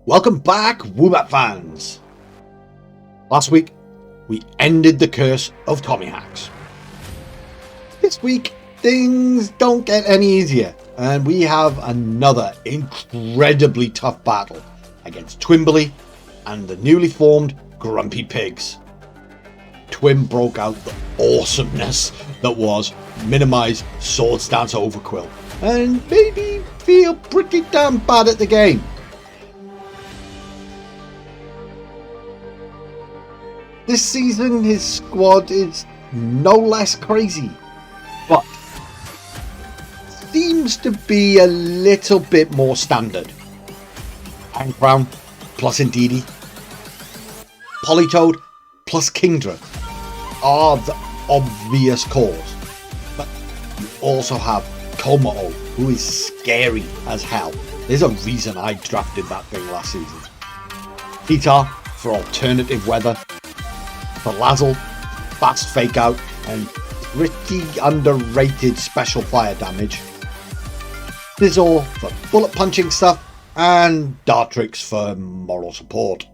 Welcome back, Woobat fans! Last week, we ended the curse of Tommy hacks. This week, things don't get any easier, and we have another incredibly tough battle against Twimberly and the newly formed Grumpy Pigs. Twim broke out the awesomeness that was Minimise Sword Stance Overquill, and made me feel pretty damn bad at the game. This season his squad is no less crazy, but seems to be a little bit more standard. Iron Crown plus Indeedee, Politoad plus Kingdra are the obvious calls, but you also have Kommo-O, who is scary as hell. There's a reason I drafted that thing last season. Titar for alternative weather, Lazzle, fast fake out, and pretty underrated special fire damage. Fizzle for bullet punching stuff, and Dartrix for moral support.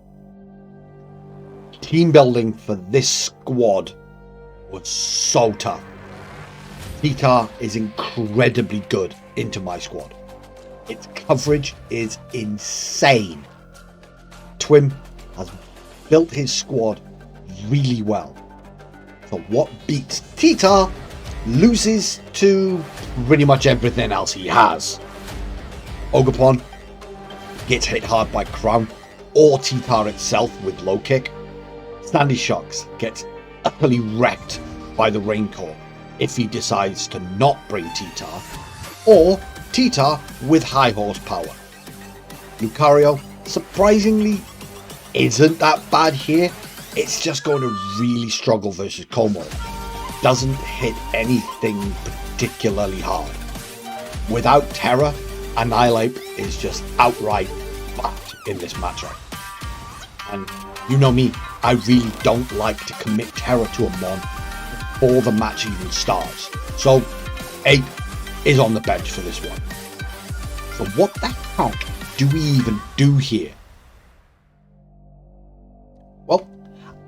Team building for this squad was so tough. Titar is incredibly good into my squad. Its coverage is insane. Twim has built his squad really well. So what beats Titar loses to pretty much everything else he has. Ogerpon gets hit hard by Crown or Titar itself with low kick. Sandy Shocks gets utterly wrecked by the Rain Core if he decides to not bring Titar, or Titar with high horsepower. Lucario surprisingly isn't that bad here. It's just going to really struggle versus Kommo. Doesn't hit anything particularly hard. Without Terra, Annihilate is just outright bad in this matchup. And you know me, I really don't like to commit Terra to a mon before the match even starts. So Ape is on the bench for this one. So what the heck do we even do here? Well,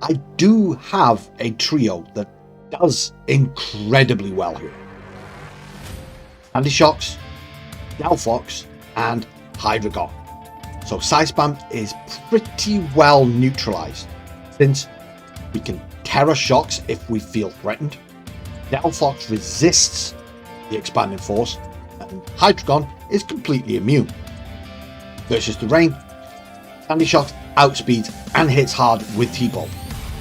I do have a trio that does incredibly well here. Sandy Shocks, Delphox, and Hydreigon. So Side Spam is pretty well neutralized, since we can Terra Shocks if we feel threatened, Delphox resists the Expanding Force, and Hydreigon is completely immune. Versus the Rain, Sandy Shocks outspeeds and hits hard with T-Bolt.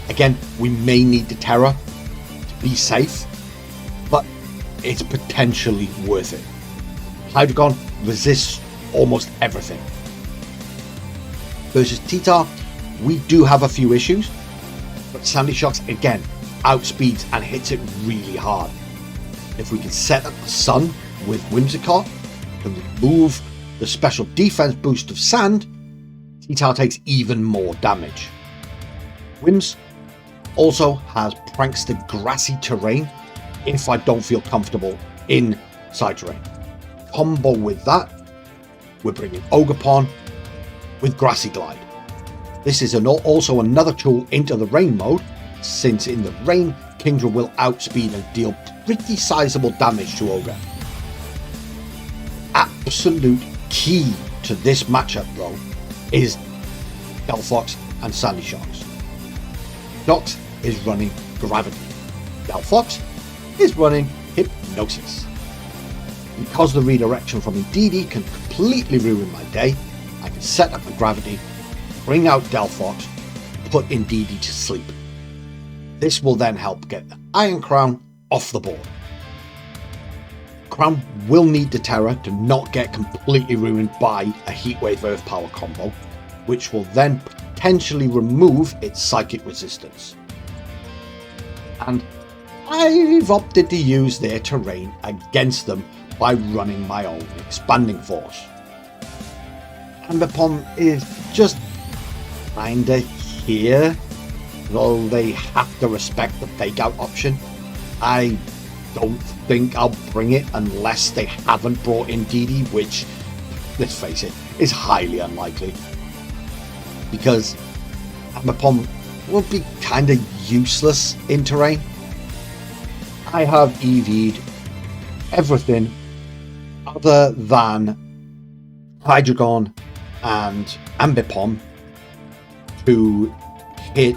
Again, we may need the Terra to be safe, but it's potentially worth it. Hydreigon resists almost everything. Versus Titar, we do have a few issues, but Sandy Shocks again outspeeds and hits it really hard. If we can set up the Sun with Whimsicott and remove the special defense boost of Sand, Titar takes even more damage. Whims also has Prankster Grassy Terrain if I don't feel comfortable in side terrain. Combo with that, we're bringing Ogerpon with Grassy Glide. This is also another tool into the Rain mode, since in the Rain, Kingdra will outspeed and deal pretty sizable damage to Ogre. Absolute key to this matchup though is Delphox and Sandy Shocks. Shocks is running Gravity. Delphox is running Hypnosis. Because the redirection from Indeedee can completely ruin my day, I can set up a Gravity, bring out Delphox, put Indeedee to sleep. This will then help get the Iron Crown off the board. Crown will need the Terra to not get completely ruined by a Heatwave Earth Power combo, which will then potentially remove its psychic resistance. And I've opted to use their terrain against them by running my own Expanding Force. Ambipom is just kinda here, though they have to respect the fake out option. I don't think I'll bring it unless they haven't brought in Indeedee, which, let's face it, is highly unlikely. because Ambipom will be kind of useless in terrain. I have EV'd everything other than Hydreigon and Ambipom to hit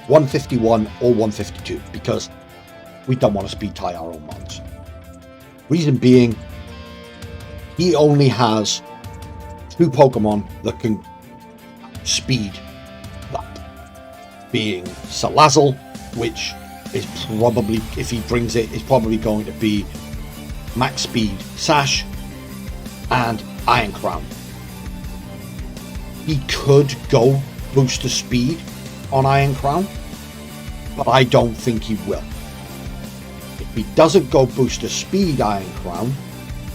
151 or 152 because we don't want to speed tie our own mons. Reason being, he only has 2 Pokemon that can speed that, being Salazzle, which is probably, if he brings it, is probably going to be max speed Sash, and Iron Crown. He could go booster speed on Iron Crown, but I don't think he will. If he doesn't go booster speed Iron Crown,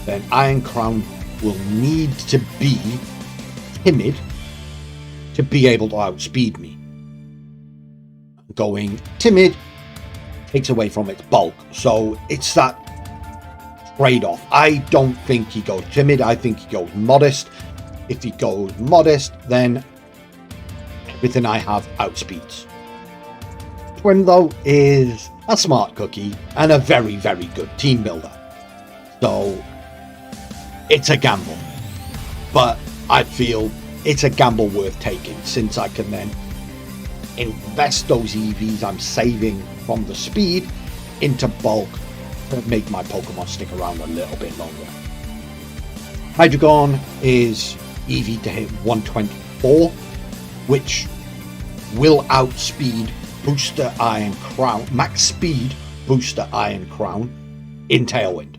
then Iron Crown will need to be timid to be able to outspeed me. Going timid takes away from its bulk, so it's that trade-off. I don't think he goes timid, I think he goes modest. If he goes modest, then everything I have outspeeds. Twin, though, is a smart cookie and a very, very good team builder. So it's a gamble, but I feel it's a gamble worth taking, since I can then invest those EVs I'm saving from the speed into bulk to make my Pokemon stick around a little bit longer. Hydreigon is EV to hit 124, which will outspeed Booster Iron Crown, max speed Booster Iron Crown in Tailwind.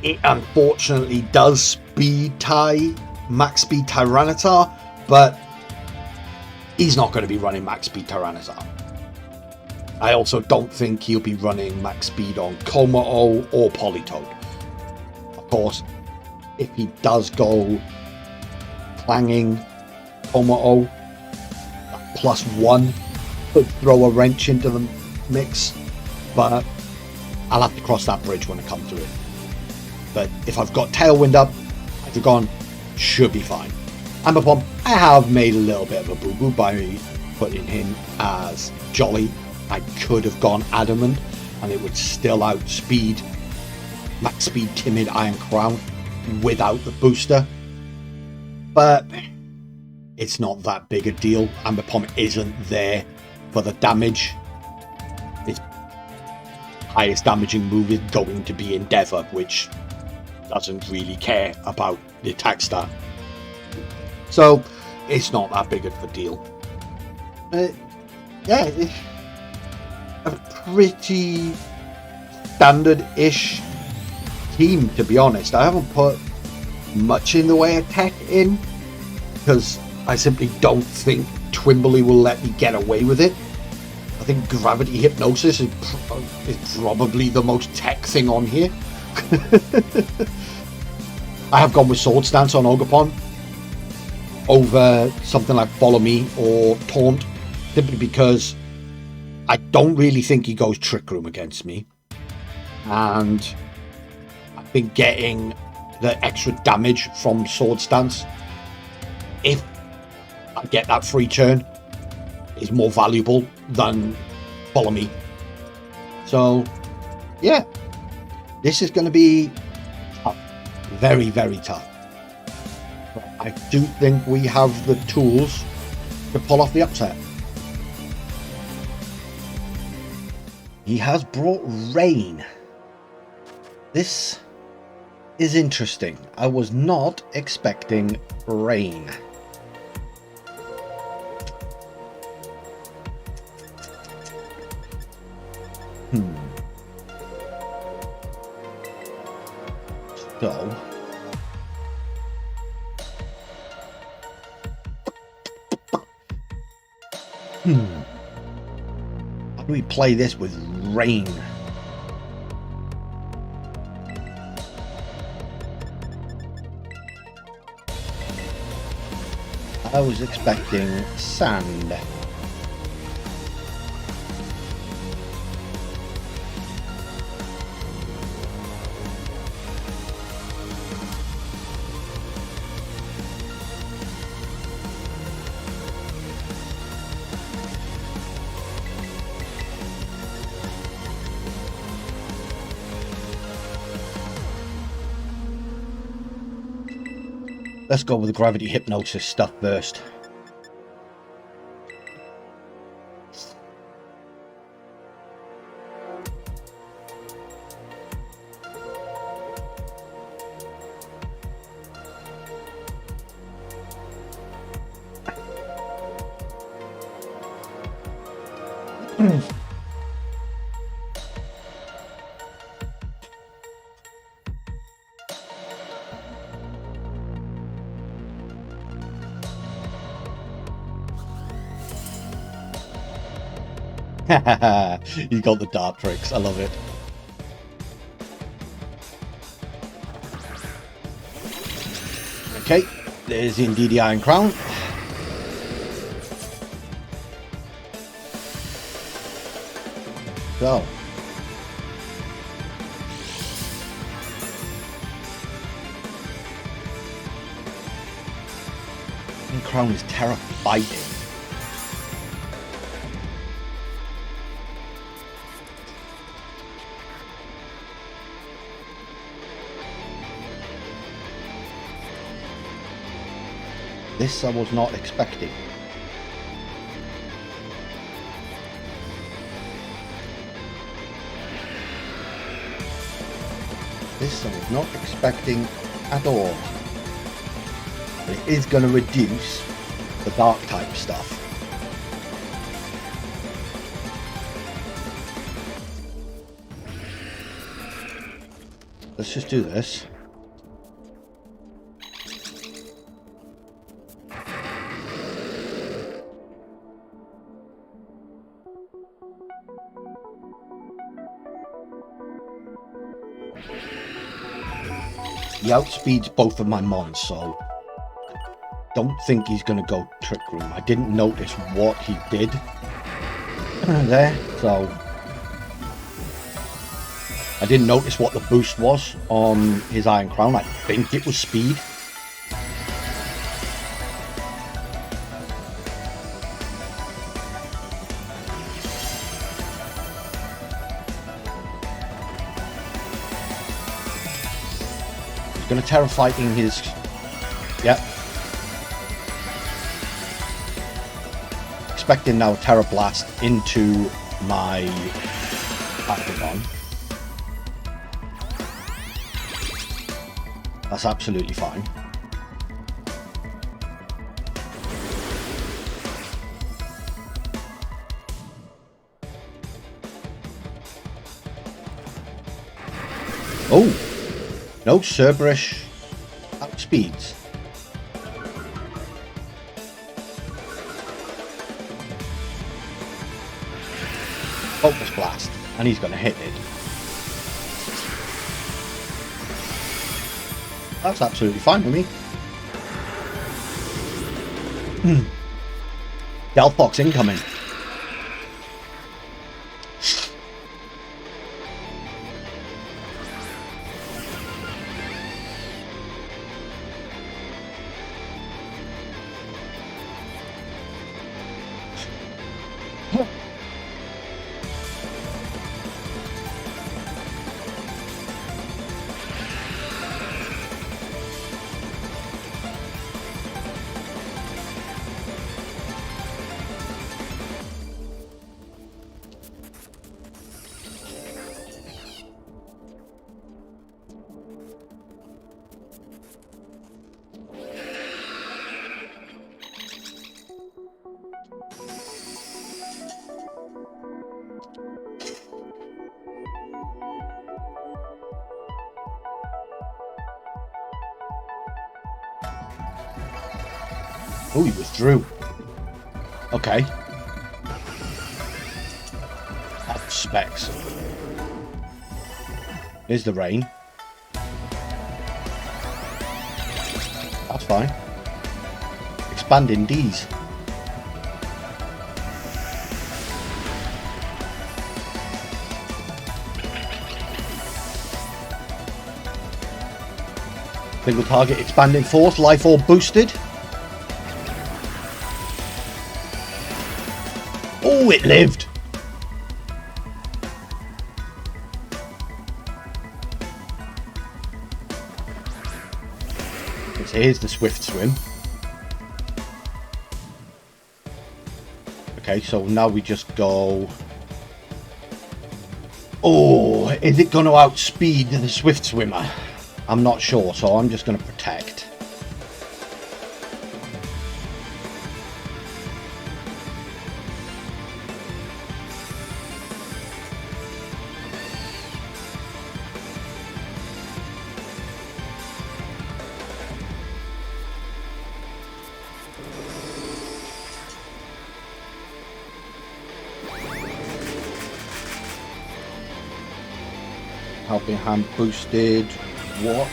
It unfortunately does speed tie max speed Tyranitar, but he's not going to be running max speed Tyranitar. I also don't think he'll be running max speed on Kommo-O or Politoed. Of course, if he does go clanging Kommo-O, +1 could throw a wrench into the mix, but I'll have to cross that bridge when it comes to it. But if I've got Tailwind up, Hydreigon should be fine. Ambipom, I have made a little bit of a boo-boo by putting him as Jolly. I could have gone Adamant and it would still outspeed max speed timid Iron Crown without the booster, but it's not that big a deal. Ambipom isn't there for the damage. Its highest damaging move is going to be Endeavour, which doesn't really care about the attack stat, so it's not that big of a deal. Yeah, it's a pretty standard-ish team, to be honest. I haven't put much in the way of tech in because I simply don't think Twimberly will let me get away with it. I think Gravity Hypnosis is probably the most tech thing on here. I have gone with Sword Stance on Ogerpon over something like Follow Me or Taunt, simply because I don't really think he goes Trick Room against me, and I think getting the extra damage from Sword Stance, if I get that free turn, is more valuable than Follow Me. So yeah, this is going to be tough, very, very tough. But I do think we have the tools to pull off the upset. He has brought rain. This is interesting. I was not expecting rain. So how do we play this with rain? I was expecting sand. Let's go with the gravity hypnosis stuff first. You got the dart tricks. I love it. Okay, there's indeed the Iron Crown. So. Iron Crown is terrifying. This I was not expecting. This I was not expecting at all. But it is going to reduce the dark type stuff. Let's just do this. He outspeeds both of my mons, so don't think he's going to go Trick Room. I didn't notice what he did there, so I didn't notice what the boost was on his Iron Crown. I think it was speed. Going to Terra Fighting his... Yep. Expecting now Terra Blast into my Pokemon. That's absolutely fine. Oh! No, Cerberus outspeeds. Focus Blast, and he's going to hit it. That's absolutely fine with me. Delphox incoming. Oh, he withdrew. Okay. Up specs. Here's the rain. That's fine. Expanding D's. Single target expanding force, life orb boosted. Oh, it lived. Here's the swift swim. Okay, so now we just go... Oh, is it going to outspeed the swift swimmer? I'm not sure, so I'm just going to protect. Helping hand boosted. What?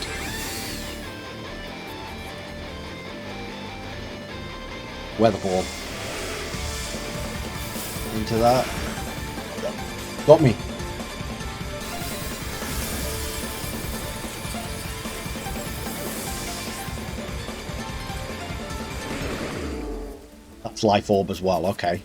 Weatherball. Into that. Got me. That's life orb as well, okay.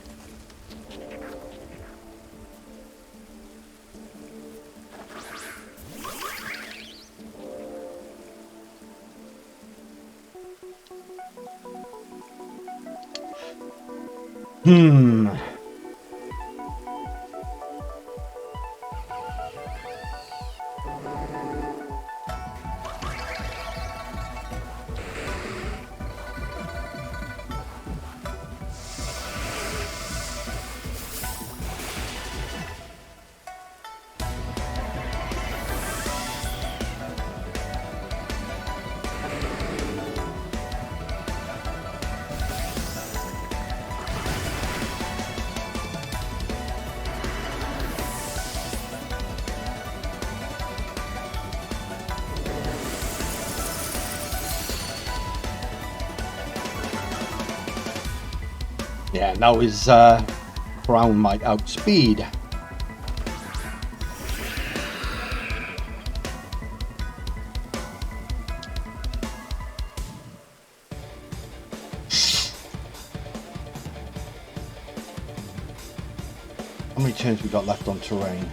Yeah, now his crown might outspeed. How many turns we got left on terrain?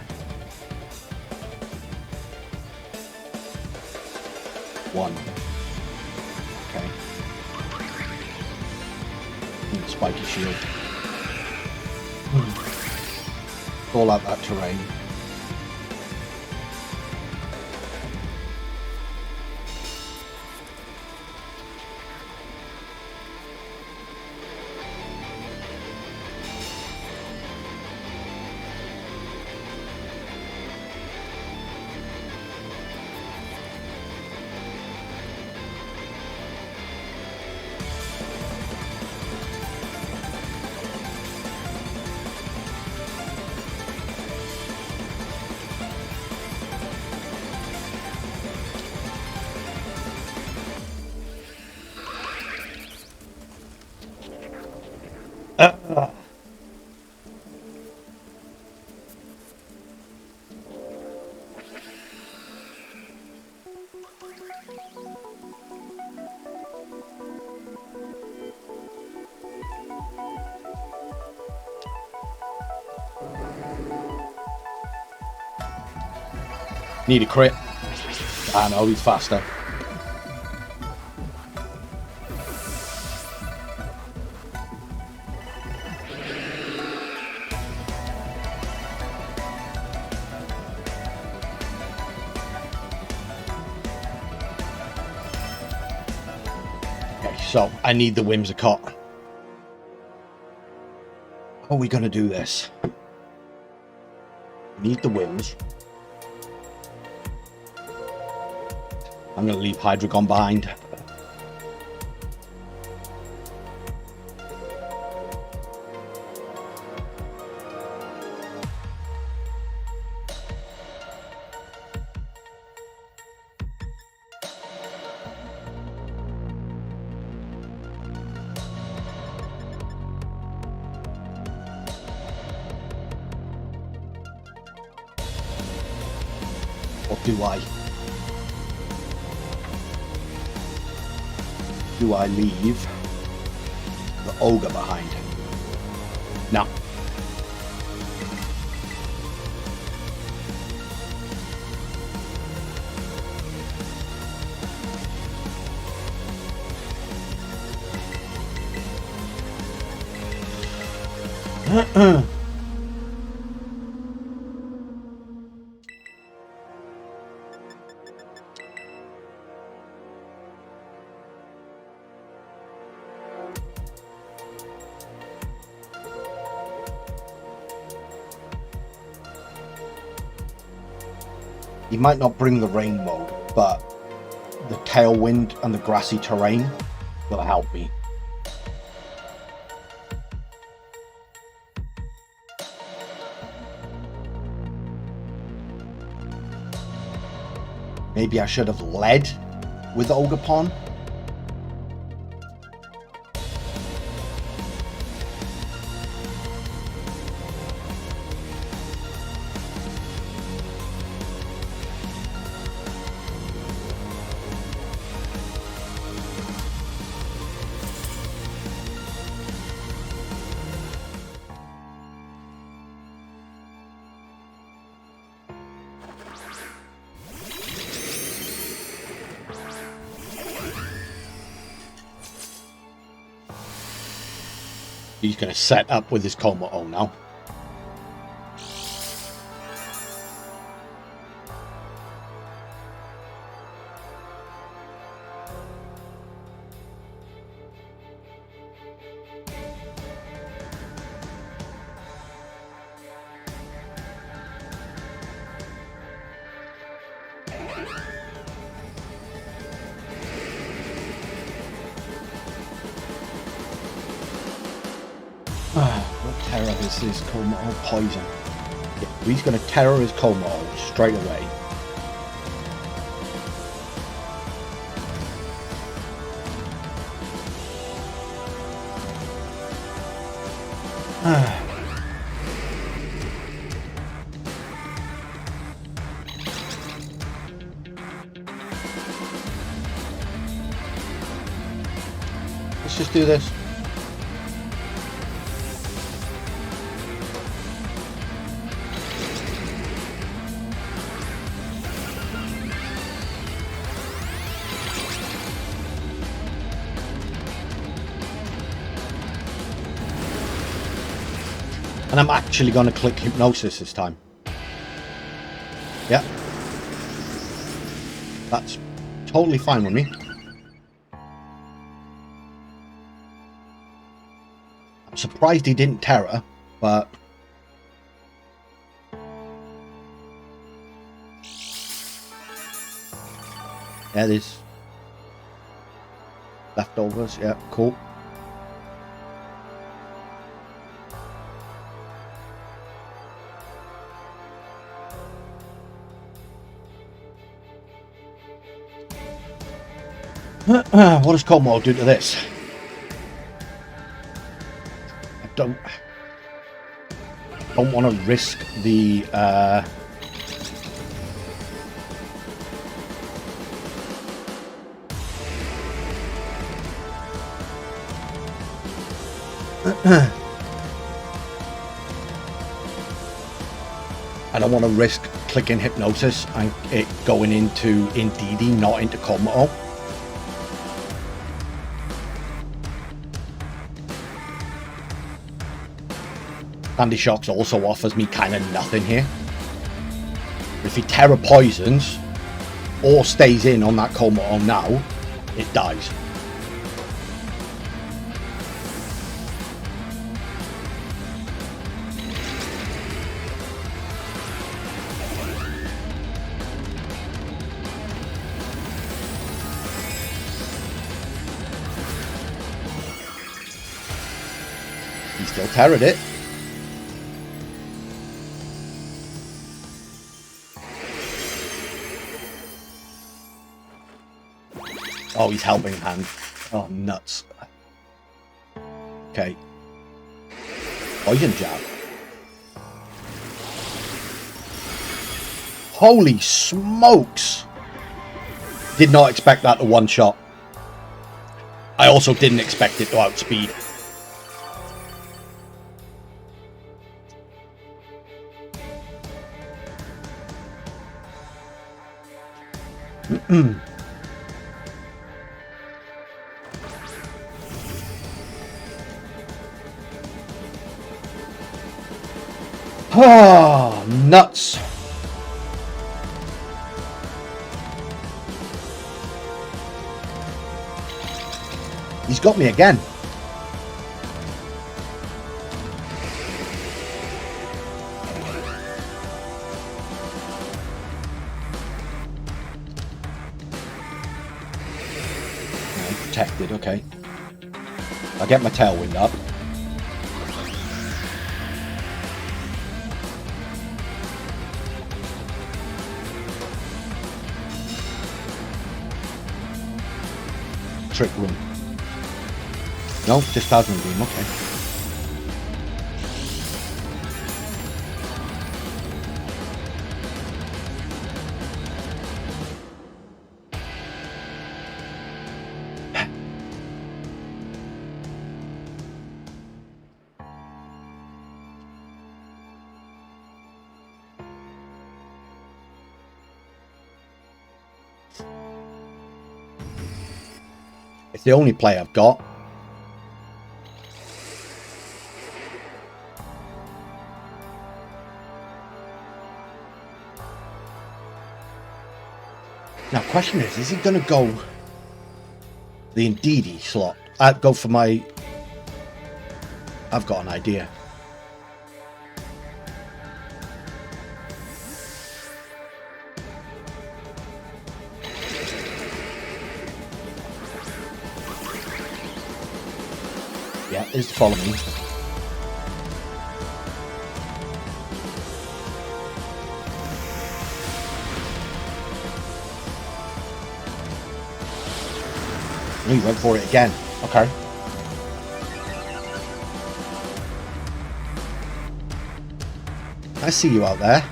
One. Okay. Spiky shield. All out that terrain. Need a crit. I know, he's faster. Okay, so I need the Whimsicott. How are we going to do this? Need the Whims. I'm going to leave Hydreigon behind. Or do I? Do I leave the ogre behind? No. He might not bring the rain mode, but the tailwind and the grassy terrain will help me. Maybe I should have led with Ogerpon. He's going to set up with his Kommo-O now. What terror is his Kommo-O? Poison. Yeah, he's going to terror his Kommo-O straight away. Let's just do this. And I'm actually going to click Hypnosis this time. Yeah. That's totally fine with me. I'm surprised he didn't Terror, but... yeah, there's leftovers. Yeah, cool. What does Kommo-O do to this? I don't want to risk the I don't want to risk clicking Hypnosis and it going into Indeedee, not into Kommo-O. Sandy Shocks also offers me kind of nothing here. If he Terror Poisons or stays in on that Kommo-O now, it dies. He still Terrored it. Oh, he's Helping Hand. Oh, nuts. Okay. Poison Jab. Holy smokes! Did not expect that to one shot. I also didn't expect it to outspeed. Oh, nuts. He's got me again. Protected, okay. I'll get my tailwind up. Trick room. No, just plasma beam, okay. It's the only play I've got. Now, question is he going to go the Ndidi slot? Go for my... I've got an idea. Yeah, is follow me. He went for it again. Okay. I see you out there.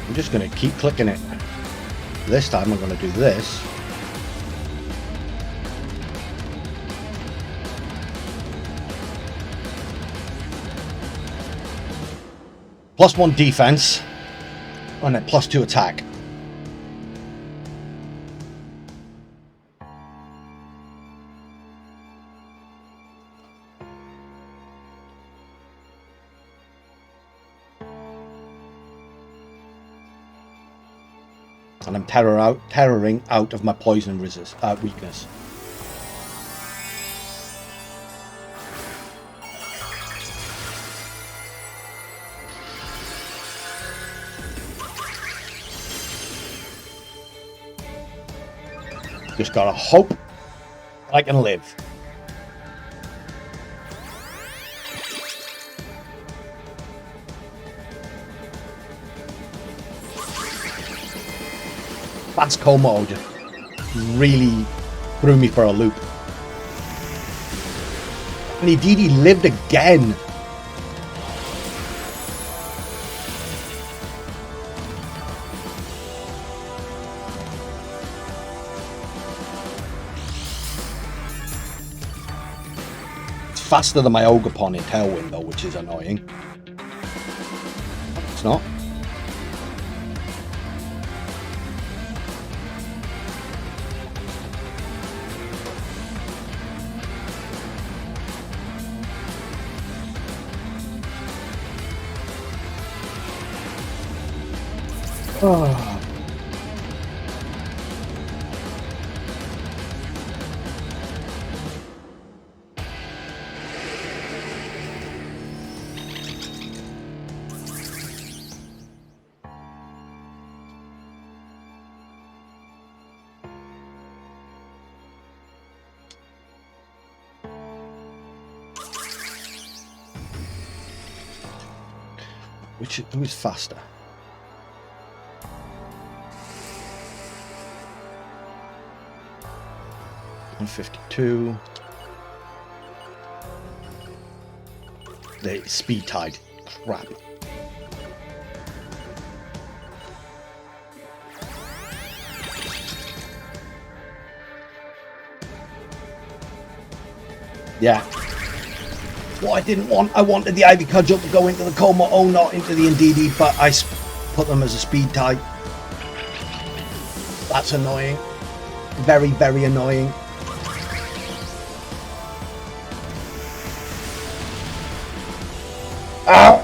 I'm just going to keep clicking it. This time I'm going to do this. +1 defense and then +2 attack. And I'm terroring out of my poison weakness. Just gotta hope I can live. That's Kommo-O just really threw me for a loop. And he lived again. Faster than my Ogre-Pon in Tailwind though, which is annoying. It's not. Oh. Who is faster? $152. The speed tide. Crap. Yeah. what I didn't want. I wanted the Ivy Cudgel to go into the Kommo-O, not into the Ndidi, but I put them as a speed type. That's annoying. Very, very annoying. Ow!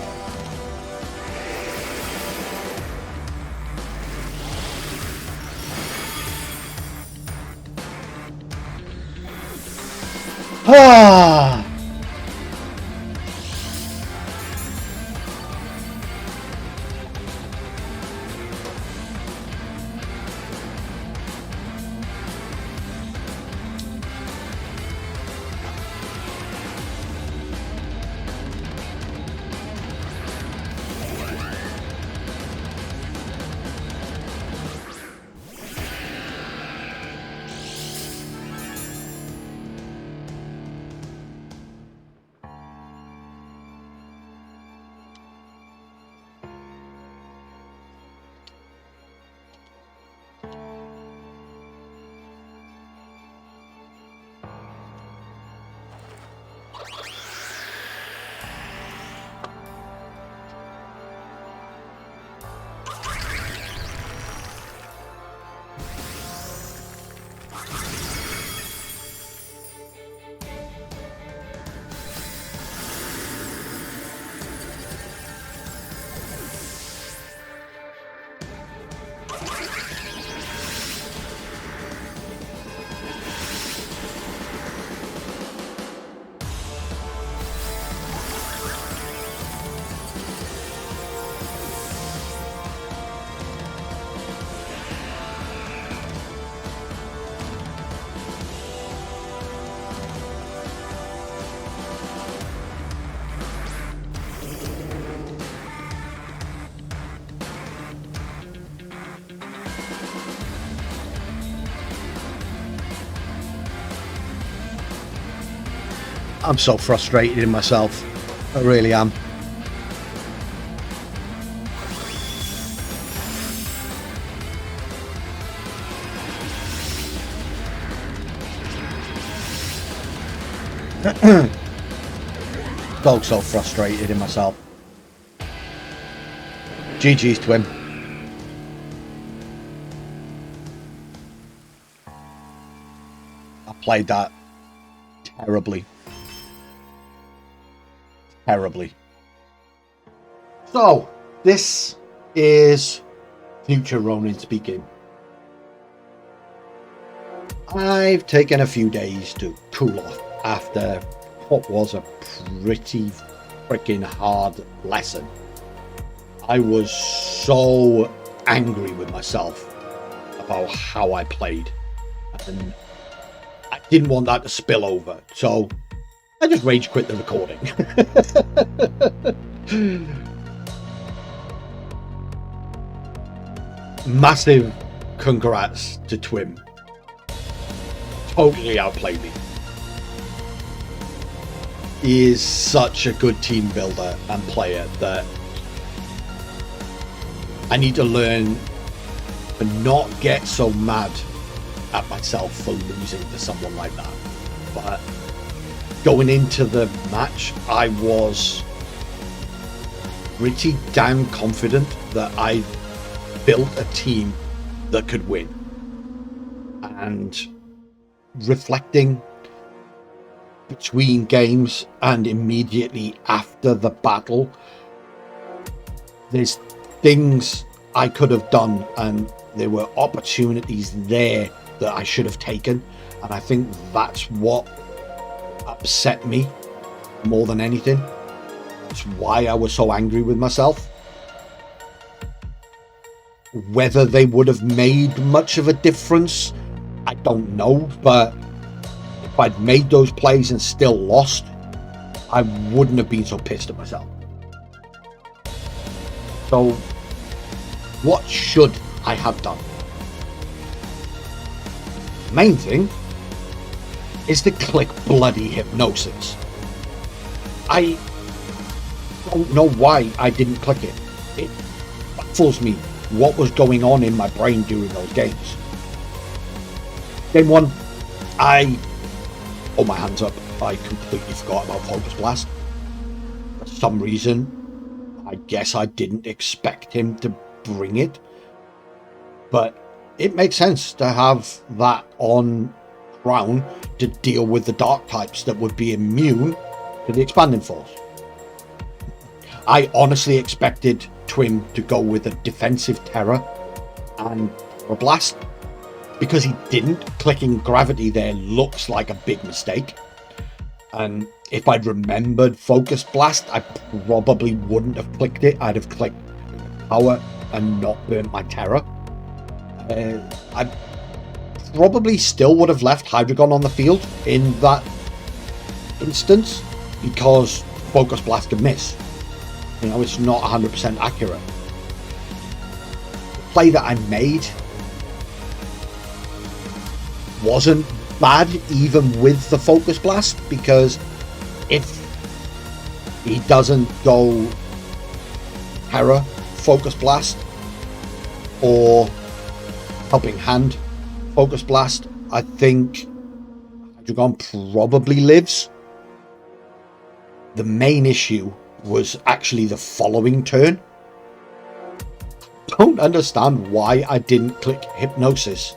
Ah! I'm so frustrated in myself. I really am. So frustrated in myself. GG's to him. I played that terribly. Terribly. So, this is future Ronin speaking. I've taken a few days to cool off after what was a pretty freaking hard lesson. I was so angry with myself about how I played, and I didn't want that to spill over, so I just rage quit the recording. Massive congrats to Twim. Totally outplayed me. He is such a good team builder and player that I need to learn to not get so mad at myself for losing to someone like that. But going into the match, I was pretty damn confident that I built a team that could win. And reflecting between games and immediately after the battle, there's things I could have done and there were opportunities there that I should have taken, and I think that's what upset me more than anything. It's why I was so angry with myself. Whether they would have made much of a difference, I don't know, but if I'd made those plays and still lost, I wouldn't have been so pissed at myself. So, what should I have done? The main thing is to click bloody hypnosis. I don't know why I didn't click it. It baffles me what was going on in my brain during those games. Game 1, I... oh, my hands up. I completely forgot about Focus Blast. some reason, I guess I didn't expect him to bring it, but it makes sense to have that on Crown to deal with the dark types that would be immune to the expanding force. I honestly expected Twim to go with a defensive terror and a blast. Because he didn't, clicking gravity there looks like a big mistake. And if I'd remembered Focus Blast, I probably wouldn't have clicked it. I'd have clicked Power and not burnt my terror. I probably still would have left Hydreigon on the field in that instance, because Focus Blast can miss. You know, it's not 100% accurate. The play that I made wasn't bad even with the Focus Blast, because if he doesn't go Terror, Focus Blast, or Helping Hand, Focus Blast, I think Hydreigon probably lives. The main issue was actually the following turn. Don't understand why I didn't click Hypnosis.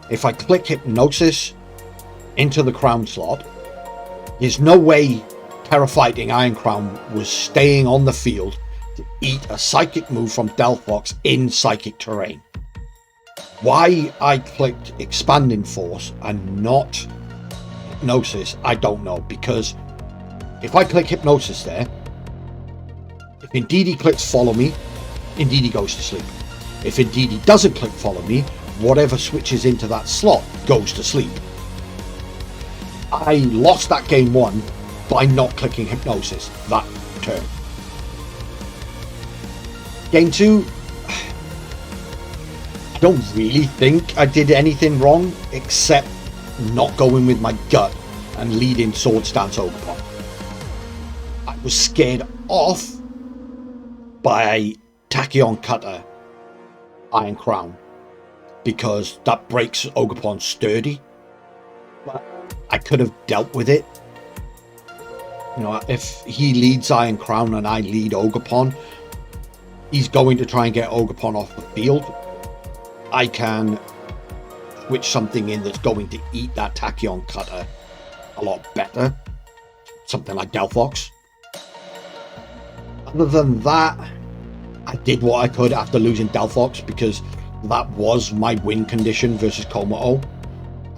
If I click Hypnosis into the Crown slot, there's no way Terra Fighting Iron Crown was staying on the field to eat a Psychic move from Delphox in Psychic terrain. Why I clicked Expanding Force and not Hypnosis, I don't know, because if I click Hypnosis there, if Indeedee clicks Follow Me, Indeedee goes to sleep. If Indeedee doesn't click Follow Me, whatever switches into that slot goes to sleep. I lost that game 1 by not clicking Hypnosis that turn. Game 2, I don't really think I did anything wrong except not going with my gut and leading Sword Stance Ogerpon. I was scared off by Tachyon Cutter Iron Crown, because that breaks Ogerpon sturdy, but I could have dealt with it. You know, if he leads Iron Crown and I lead Ogerpon, he's going to try and get Ogerpon off the field. I can switch something in that's going to eat that Tachyon Cutter a lot better, something like Delphox. Other than that, I did what I could after losing Delphox, because that was my win condition versus Kommo-O,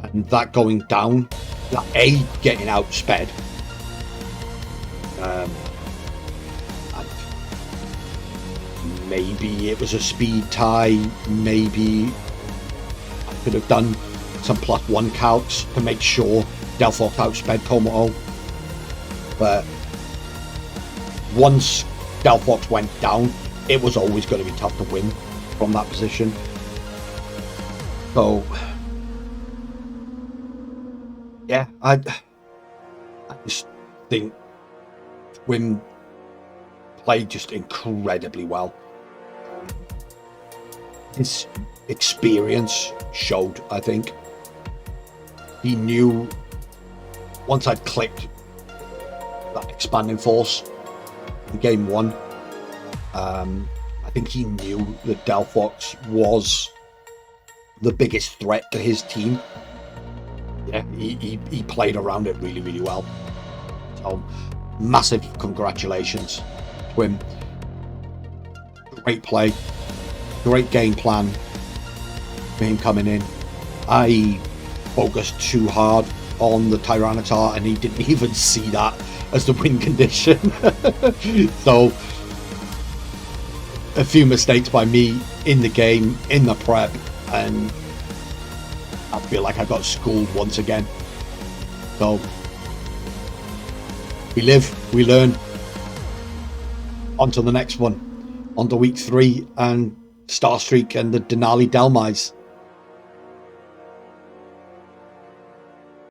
and that going down, that A, getting outsped, and maybe it was a speed tie, maybe I could have done some +1 calcs to make sure Delphox outsped Kommo-O, but once Delphox went down, it was always going to be tough to win from that position. So, yeah, I just think Wim played just incredibly well. His experience showed, I think. He knew once I'd clicked that Expanding Force in game 1, I think he knew that Delphox was the biggest threat to his team. Yeah, he played around it really, really well. So, massive congratulations to him. Great play, great game plan for him coming in. I focused too hard on the Tyranitar and he didn't even see that as the win condition. So, a few mistakes by me in the game, in the prep, and I feel like I got schooled once again. So, we live, we learn. On to the next one. On to week 3 and Starstreak and the Denali Delmise.